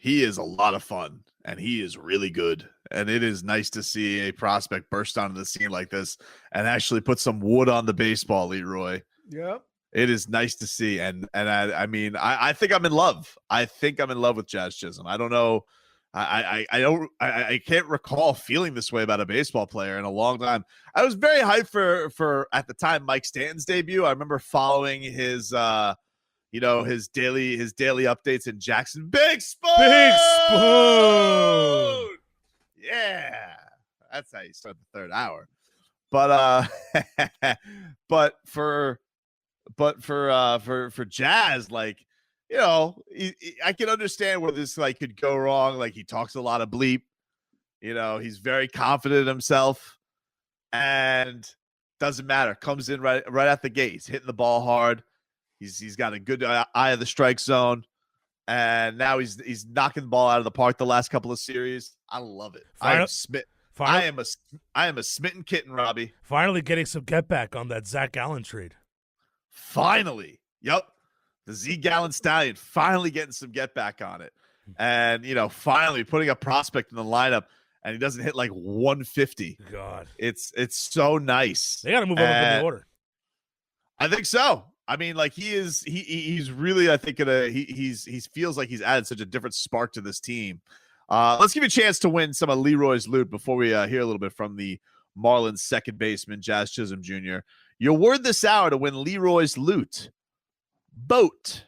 he is a lot of fun, and he is really good. And it is nice to see a prospect burst onto the scene like this and actually put some wood on the baseball, Leroy. Yep. It is nice to see. And I mean, I think I'm in love. I think I'm in love with Jazz Chisholm. I don't know. I can't recall feeling this way about a baseball player in a long time. I was very hyped for at the time Mike Stanton's debut. I remember following his his daily updates in Jackson. Big Spoon! Big Spoon! Yeah. That's how you start the third hour. But for Jazz, like, I can understand where this like could go wrong. Like, he talks a lot of bleep. He's very confident in himself, and doesn't matter. Comes in right at the gate. He's hitting the ball hard. He's got a good eye of the strike zone, and now he's knocking the ball out of the park the last couple of series. I love it. I am smitten. I am a smitten kitten, Robbie. Finally getting some get back on that Zach Gallen trade. Finally. Yep. The Z Gallen Stallion finally getting some get back on it. And, finally putting a prospect in the lineup, and he doesn't hit like 150. God. It's so nice. They got to move up in the order. I think so. I mean, like, he's really, I think, he feels like he's added such a different spark to this team. Let's give you a chance to win some of Leroy's loot before we hear a little bit from the Marlins second baseman, Jazz Chisholm Jr. Your word this hour to win Leroy's loot. Boat.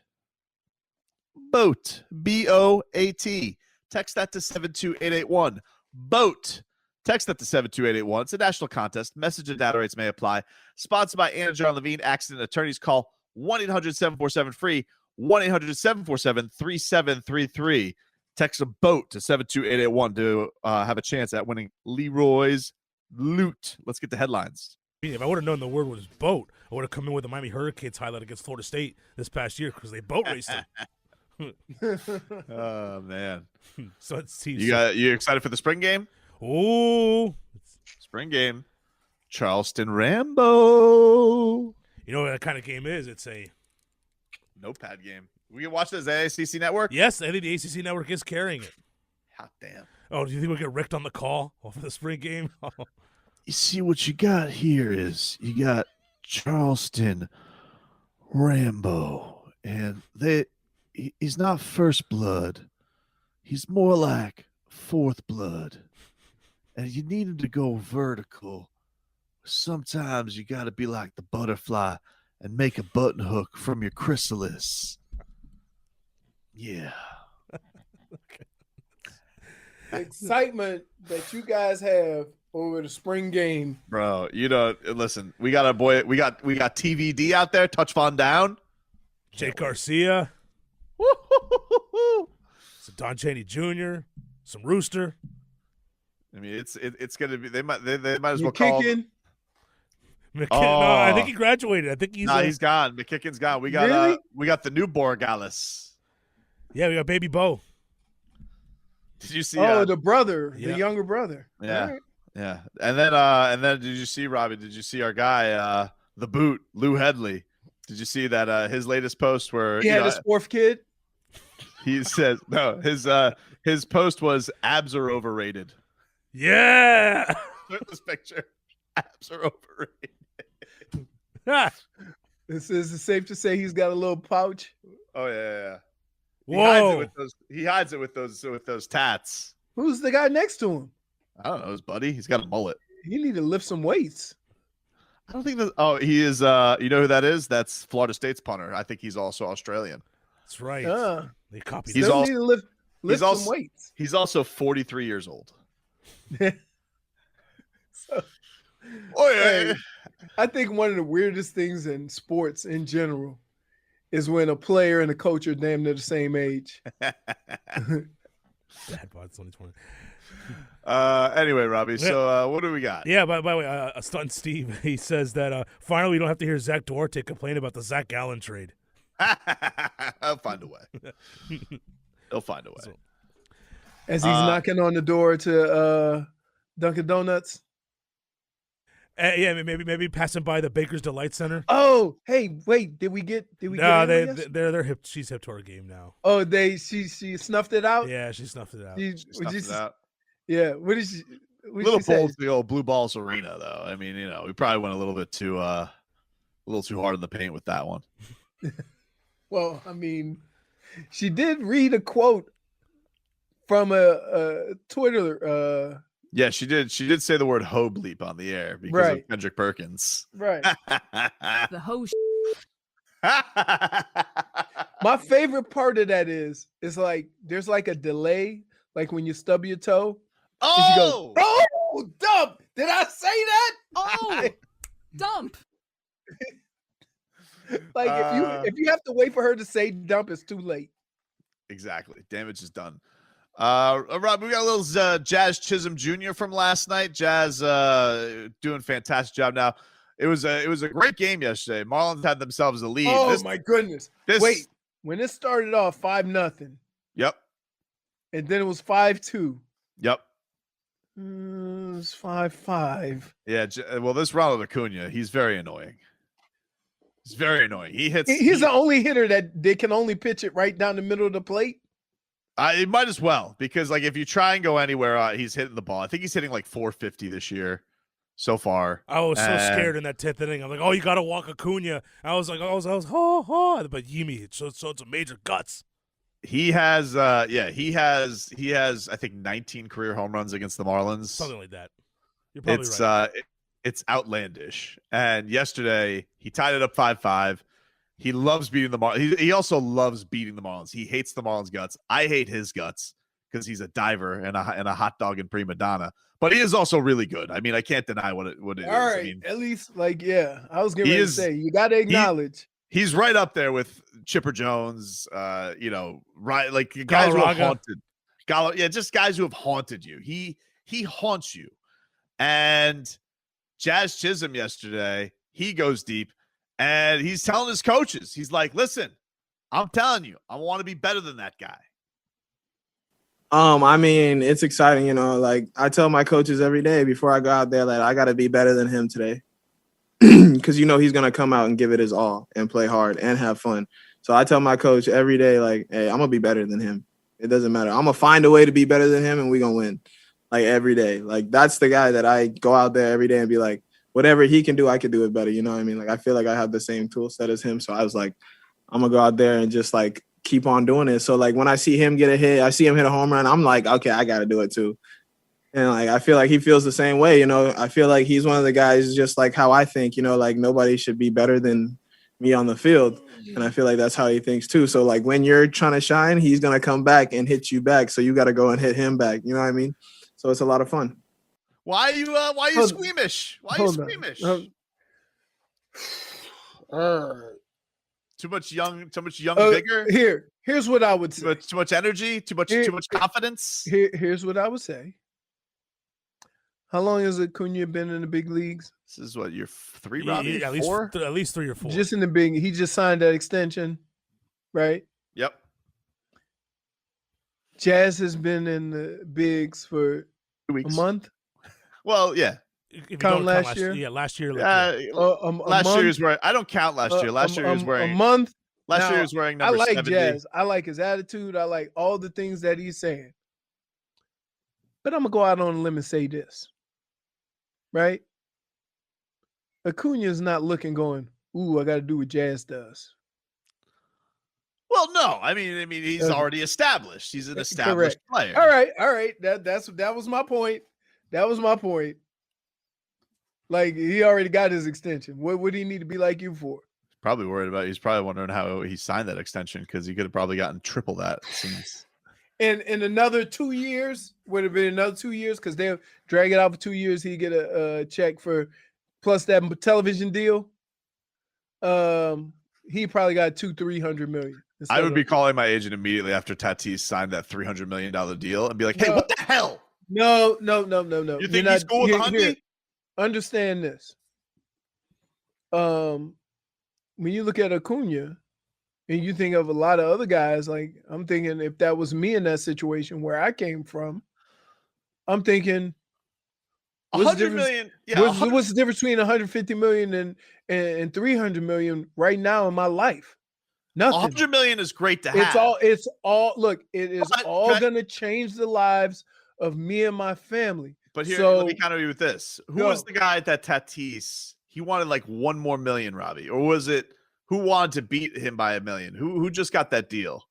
Boat. B-O-A-T. Text that to 72881. Boat. Text that to 72881. It's a national contest. Message and data rates may apply. Sponsored by Anna John Levine, Accident Attorneys. Call 1-800-747-FREE. 1-800-747-3733. Text a boat to 72881 to have a chance at winning Leroy's loot. Let's get the headlines. If I would have known the word was boat, I would have come in with the Miami Hurricanes highlight against Florida State this past year because they boat raced them. Oh, man. So it's you excited for the spring game? Oh, spring game. Charleston Rambo. You know what that kind of game is? It's a notepad game. We can watch this ACC network? Yes, I think the ACC network is carrying it. Hot damn. Oh, do you think we'll get ricked on the call for the spring game? You see, what you got here is you got Charleston Rambo, and he's not first blood. He's more like fourth blood. And you need him to go vertical. Sometimes you got to be like the butterfly and make a button hook from your chrysalis. Yeah. Okay. The excitement that you guys have over the spring game, bro. Listen, we got we got TVD out there, touch Von down. Jake Garcia. Some Don Chaney Jr., some Rooster. I mean, it's gonna be they might as well call him. No, I think he graduated. I think he's gone. McKicken's gone. We got we got the new Borgalis. Yeah, we got Baby Bo. Did you see? The brother, the younger brother. Yeah, right. Yeah. And then did you see, Robbie? Did you see our guy, the Boot, Lou Headley? Did you see that his latest post where he had his fourth kid? He says no. His post was abs are overrated. Yeah. This picture, abs are overrated. This is safe to say he's got a little pouch. Oh yeah. Whoa. He hides it with those tats. Who's the guy next to him? I don't know, his buddy. He's got a mullet. He need to lift some weights. I don't think that. Oh, he is. You know who that is? That's Florida State's punter. I think he's also Australian. That's right. They copied. He's also need to lift some weights. He's also 43 years old. I think one of the weirdest things in sports in general is when a player and a coach are damn near the same age. Bad bod 2020. Anyway, Robbie, so what do we got? Yeah, by the way, a stunt Steve, he says that finally we don't have to hear Zach Duarte complain about the Zach Gallen trade. I'll find a way. He'll find a way. So, as he's knocking on the door to Dunkin' Donuts. Yeah, maybe passing by the Baker's Delight Center. Oh, hey, wait, did we get No, in they're hip. She's hip to our game now. Oh, she snuffed it out? Yeah, she snuffed it out. She Stuff it out. Yeah, what did she Little say? bold to the old Blue Balls Arena, though. I mean, we probably went a little too hard in the paint with that one. Well, I mean, she did read a quote from a Twitter. Yeah, she did. She did say the word "hoe bleep" on the air because Right. of Kendrick Perkins. Right. The hoe. My favorite part of that is like there's like a delay, like when you stub your toe. And she goes, "Oh, dump! Did I say that? Oh, dump!" Like if you have to wait for her to say dump, it's too late. Exactly. Damage is done. Rob, we got a little Jazz Chisholm Jr. from last night. Jazz doing a fantastic job now. It was a great game yesterday. Marlins had themselves a lead. Oh my goodness. Wait, when it started off 5-0. Yep. And then it was 5-2. Yep. It was 5-5. Yeah, well, this Ronald Acuna, he's very annoying. He's very annoying. He's the only hitter that they can only pitch it right down the middle of the plate. It might as well, because like if you try and go anywhere, he's hitting the ball. I think he's hitting like 450 this year so far. I was so scared in that 10th inning. I'm like, oh, you got to walk Acuna. I was like, I was but Yimi, so it's a major guts. He has, he has, I think 19 career home runs against the Marlins. Something like that. You're probably right. It's outlandish. And yesterday he tied it up 5-5. He loves beating the Marlins. He also loves beating the Marlins. He hates the Marlins' guts. I hate his guts because he's a diver and a hot dog and prima donna. But he is also really good. I mean, I can't deny what it is. All right, I mean, at least like I was getting ready to say you got to acknowledge he's right up there with Chipper Jones. Right, like guys who have haunted. Just guys who have haunted you. He haunts you. And Jazz Chisholm yesterday, he goes deep. And he's telling his coaches, he's like, listen, I'm telling you, I want to be better than that guy. I mean, it's exciting, like I tell my coaches every day before I go out there that I got to be better than him today. Because, he's going to come out and give it his all and play hard and have fun. So I tell my coach every day, like, hey, I'm going to be better than him. It doesn't matter. I'm going to find a way to be better than him and we're going to win. Like every day. Like that's the guy that I go out there every day and be like, whatever he can do, I can do it better. You know what I mean? Like, I feel like I have the same tool set as him. So I was like, I'm going to go out there and just like keep on doing it. So like when I see him get a hit, I see him hit a home run, I'm like, okay, I got to do it too. And like, I feel like he feels the same way. I feel like he's one of the guys just like how I think, like nobody should be better than me on the field. And I feel like that's how he thinks too. So like when you're trying to shine, he's going to come back and hit you back. So you got to go and hit him back. You know what I mean? So it's a lot of fun. Why are you squeamish? Why are you squeamish? Too much young vigor. Here's what I would say. Too much energy. Too much confidence. Here's what I would say. How long has Acuna been in the big leagues? This is what year 3, Robbie? Yeah, at least 3 or 4. Just in the big. He just signed that extension, right? Yep. Jazz has been in the bigs for 2 weeks. A month. Well, yeah. If you count don't last year? Yeah, last year. Last year is where I don't count last year. Last year he was wearing a month. Last year he was wearing number 70. Jazz. I like his attitude. I like all the things that he's saying. But I'm gonna go out on a limb and say this. Right? Acuna is not looking going, ooh, I got to do what Jazz does. Well, no. I mean, he's already established. He's an established player. All right. That was my point. That was my point. Like, he already got his extension. What would he need to be like you for? Probably worried about. He's probably wondering how he signed that extension because he could have probably gotten triple that. Since... And in another 2 years, would have been another 2 years because they'll drag it out for 2 years. He get a check for plus that television deal. He probably got $200-300 million. I would be calling my agent immediately after Tatis signed that $300 million deal and be like, "Hey, what the hell? No. You think he's cool with the Hundy? Understand this. When you look at Acuna and you think of a lot of other guys, like I'm thinking if that was me in that situation where I came from, I'm thinking, $100 million. Yeah, What's the difference between 150 million and 300 million right now in my life? Nothing. 100 million is great to have. It's all. Look, it is But all going to change the lives of me and my family. But here, so, let me counter you with this. Who was the guy at that Tatis? He wanted like 1 more million, Robbie, or was it who wanted to beat him by $1 million? Who just got that deal?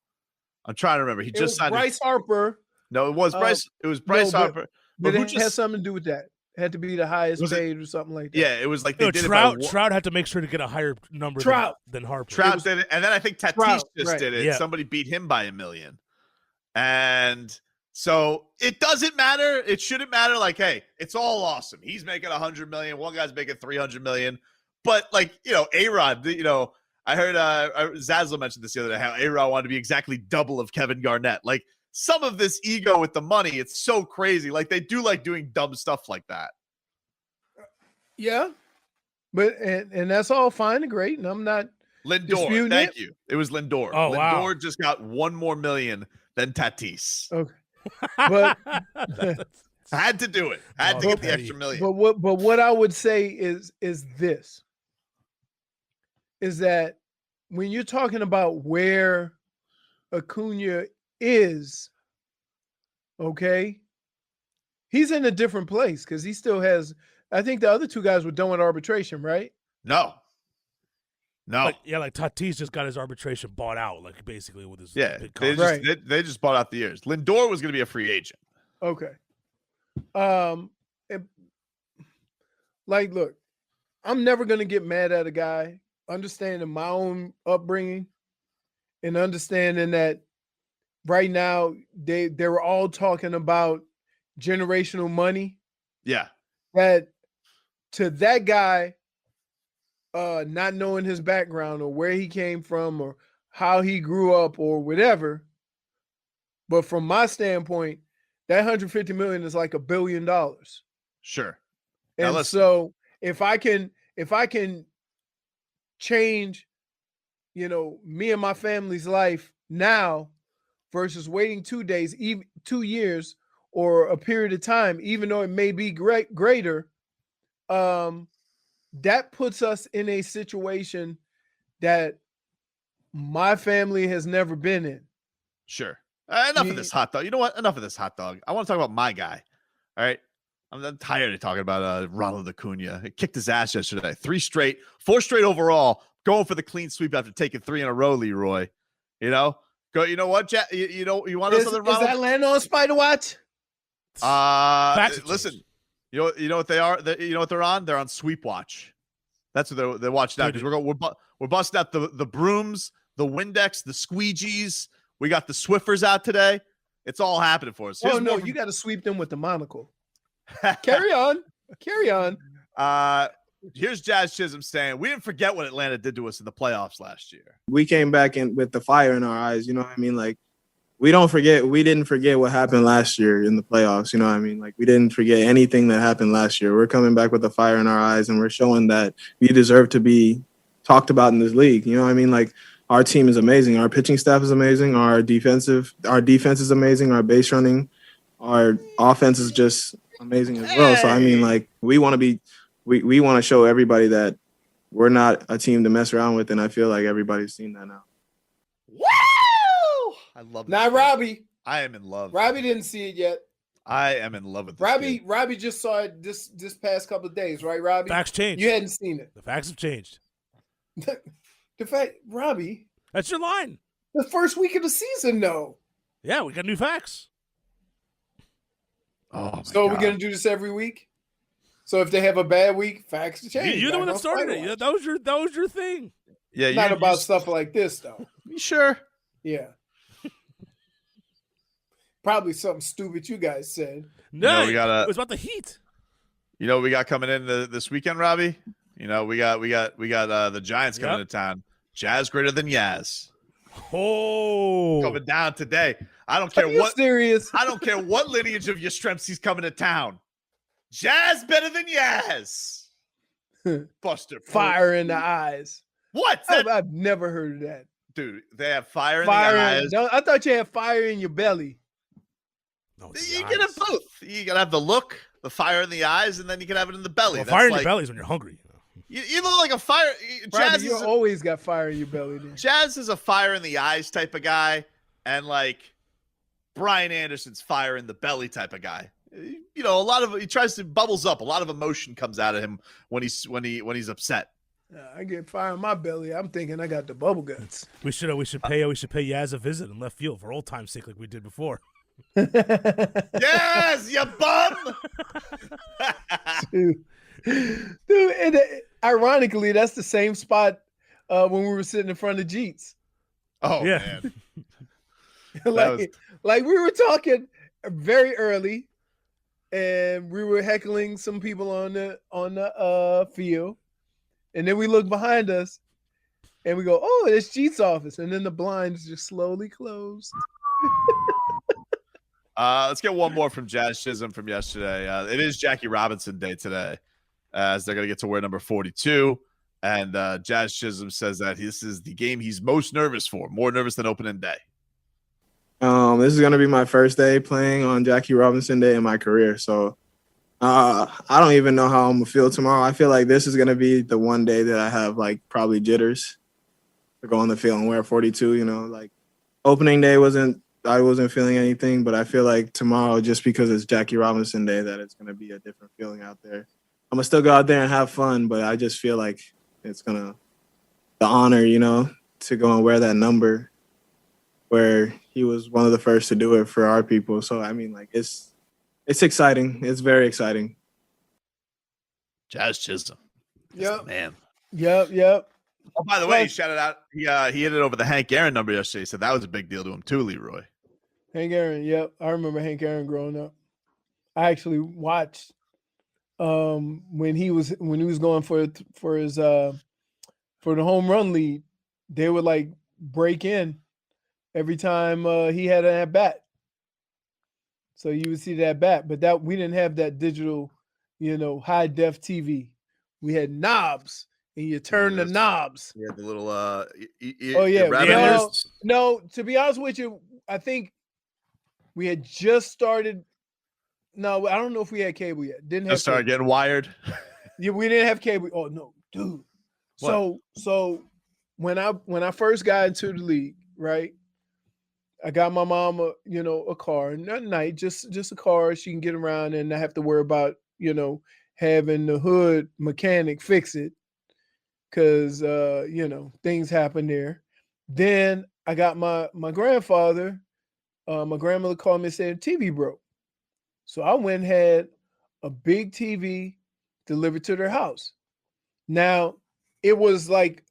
I'm trying to remember. He just signed Bryce Harper. No, it was Bryce. It was Bryce Harper. But it had something to do with that. It had to be the highest paid or something like that. Yeah, it was like they did Trout had to make sure to get a higher number than Harper. Trout did it, and then I think Tatis did it. Yeah. Somebody beat him by $1 million, and so it doesn't matter. It shouldn't matter. Like, hey, it's all awesome. He's making $100 million. One guy's making $300 million. But like, A-Rod, I heard Zazzle mentioned this the other day, how A-Rod wanted to be exactly double of Kevin Garnett. Like, some of this ego with the money, it's so crazy. Like, they do like doing dumb stuff like that. Yeah. But and that's all fine and great. And I'm not Lindor. Thank you. It was Lindor. Oh, Lindor just got $1 more million than Tatis. Okay. But had to do it. Had to get the extra $1 million. But what I would say is this. Is that when you're talking about where Acuna is, okay, he's in a different place because he still has. I think the other two guys were done with arbitration, right? No. Like Tatis just got his arbitration bought out, like basically with his big contract. They just bought out the years. Lindor was going to be a free agent. Okay. Look, I'm never going to get mad at a guy. Understanding my own upbringing and understanding that right now they were all talking about generational money. Yeah. That to that guy, not knowing his background or where he came from or how he grew up or whatever. But from my standpoint, that 150 million is like $1 billion. Sure. And so if I can change, me and my family's life now versus waiting 2 days, even 2 years or a period of time, even though it may be greater, that puts us in a situation that my family has never been in. Sure. Enough of this hot dog. You know what? Enough of this hot dog. I want to talk about my guy. All right. I'm tired of talking about Ronald Acuna. He kicked his ass yesterday. 4 straight overall, going for the clean sweep after taking 3 in a row, Leroy. Go. You know what, Jack? You want to know something, Ronald? Is that land on Spider Watch? Listen. You know what they are? You know what they're on? They're on sweep watch. That's what they're watching now because we're busting out the brooms, the Windex, the squeegees. We got the Swiffers out today. It's all happening for us. You got to sweep them with the monocle. Carry on. Here's Jazz Chisholm saying, we didn't forget what Atlanta did to us in the playoffs last year. We came back in with the fire in our eyes. You know what I mean? Like, we didn't forget what happened last year in the playoffs. You know what I mean? Like, we didn't forget anything that happened last year. We're coming back with the fire in our eyes, and we're showing that we deserve to be talked about in this league. You know what I mean? Like, our team is amazing. Our pitching staff is amazing. Our defense is amazing. Our base running, our offense is just amazing as well. So I mean, like, we want to show everybody that we're not a team to mess around with, and I feel like everybody's seen that now. Woo! I love this. Not Robbie. I am in love. Robbie didn't see it yet. I am in love with this Robbie. kid. Robbie just saw it this past couple of days, right, Robbie? Facts changed. You hadn't seen it. The facts have changed. The fact, Robbie. That's your line. The first week of the season, though. Yeah, we got new facts. Oh, so we're gonna do this every week. So if they have a bad week, facts change. You're the one that started it. That was your thing. Yeah, not about stuff like this, though. You sure? Yeah. Probably something stupid you guys said. No, it was about the Heat. You know what we got coming in this weekend, Robbie? We got the Giants coming to town. Jazz greater than Yaz. Oh, coming down today. I don't care what. Serious? I don't care what lineage of Yastrzemski's coming to town. Jazz better than Yaz. Buster. Fire in the eyes. What? I've never heard of that. Dude, they have fire in the eyes. I thought you had fire in your belly. No, you can have both. You gotta have the look the fire in the eyes, and then you can have it in the belly. Well, That's fire in like, your belly is when you're hungry. You look like a fire. Right, Jazz you is always got fire in your belly. Then. Jazz is a fire in the eyes type of guy, and like Brian Anderson's fire in the belly type of guy. You know, he tries to bubbles up. A lot of emotion comes out of him when he's upset. I get fire in my belly. I'm thinking I got the bubble guts. We should pay Yaz a visit in left field for old time's sake, like we did before. Yes, you bum. Dude, and ironically, that's the same spot when we were sitting in front of Jeets. Oh Yeah. man, like we were talking very early, and we were heckling some people on the field, and then we look behind us, and we go, "Oh, it's Jeets' office," and then the blinds just slowly closed. Let's get one more from Jazz Chisholm from yesterday. It is Jackie Robinson Day today, as they're going to get to wear number 42. And Jazz Chisholm says that this is the game he's most nervous for, more nervous than opening day. This is going to be my first day playing on Jackie Robinson Day in my career. So I don't even know how I'm going to feel tomorrow. I feel like this is going to be the one day that I have like probably jitters to go on the field and wear 42. You know, like opening day I wasn't feeling anything, but I feel like tomorrow, just because it's Jackie Robinson Day, that it's going to be a different feeling out there. I'm going to still go out there and have fun, but I just feel like it's going to the honor, you know, to go and wear that number where he was one of the first to do it for our people. So, I mean, like, it's exciting. It's very exciting. Jazz Chisholm. Yep. Man. Yep. Oh, by the way, he shouted out. He hit it over the Hank Aaron number yesterday. He said that was a big deal to him too, Leroy. Hank Aaron, yep. I remember Hank Aaron growing up. I actually watched when he was going for his for the home run lead. They would like break in every time he had an at bat. So you would see that bat, but that we didn't have that digital, you know, high def TV. We had knobs, and you turn the knobs. Yeah, the little Oh yeah, no. To be honest with you, I think we had just started. No, I don't know if we had cable yet. Didn't have. Just started getting wired. Yeah, we didn't have cable. Oh no, dude. What? So when I first got into the league, right? I got my mom a car, not night, just a car she can get around and not have to worry about, you know, having the hood mechanic fix it. Cause you know, things happen there. Then I got my grandfather, my grandmother called me and said TV broke. So I went and had a big TV delivered to their house. Now it was like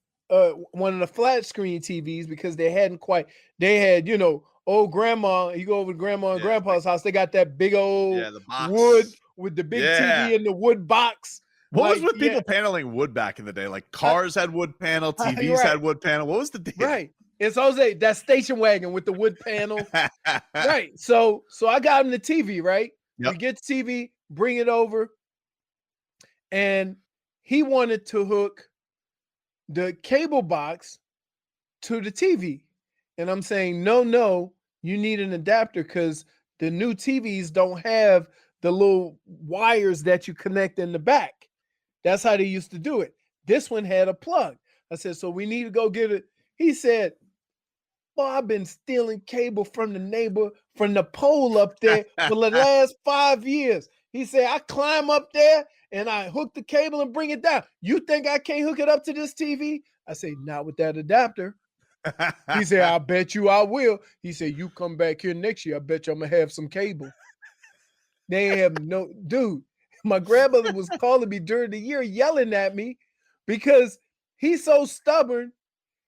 one of the flat screen TVs because they had, you know, old grandma, you go over to grandma and grandpa's house, they got that big old the box. wood with the big TV in the wood box. What was with people paneling wood back in the day? Like cars had wood panel, TVs had wood panel. What was the deal? Right. It's Jose, that station wagon with the wood panel. Right. So I got him the TV, right? Yep. We get the TV, bring it over. And he wanted to hook the cable box to the TV. And I'm saying, no, you need an adapter because the new TVs don't have the little wires that you connect in the back. That's how they used to do it. This one had a plug. I said, so we need to go get it. He said, well, I've been stealing cable from the neighbor, from the pole up there for the last 5 years. He said, I climb up there and I hook the cable and bring it down. You think I can't hook it up to this TV? I say, not with that adapter. He said, I bet you I will. He said, you come back here next year. I bet you I'm going to have some cable. They have no, dude. My grandmother was calling me during the year, yelling at me because he's so stubborn.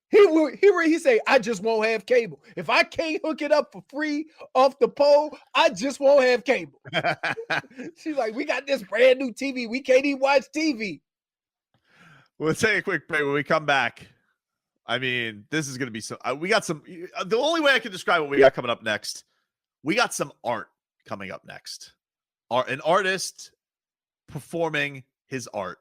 He say, I just won't have cable. If I can't hook it up for free off the pole, I just won't have cable. She's like, we got this brand new TV. We can't even watch TV. We'll take a quick break. When we come back, I mean, this is going to be some. We got some. The only way I can describe what we got coming up next, we got some art coming up next. An artist performing his art.